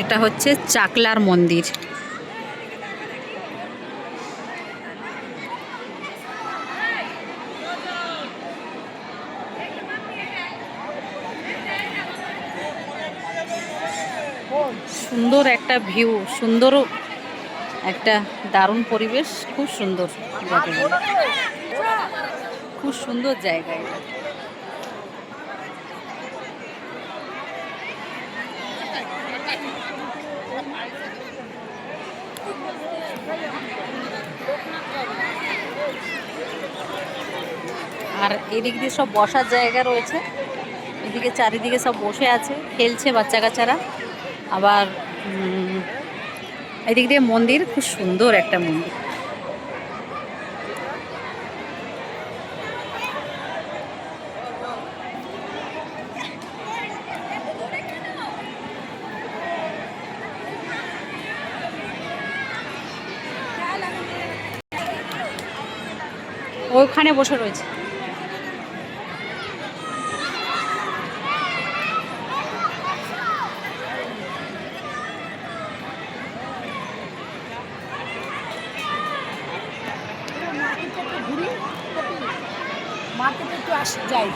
এটা হচ্ছে চাকলার মন্দির। সুন্দর একটা ভিউ, সুন্দর একটা দারুণ পরিবেশ, খুব সুন্দর, খুব সুন্দর জায়গা এটা। আর এদিক দিয়ে সব বসার জায়গা রয়েছে, এদিকে চারিদিকে সব বসে আছে, খেলছে বাচ্চা কাচ্চারা। আবার এদিক দিয়ে মন্দির, খুব সুন্দর একটা মন্দির। ওখানে বসে রয়েছে। মার্কেটে একটু যাই।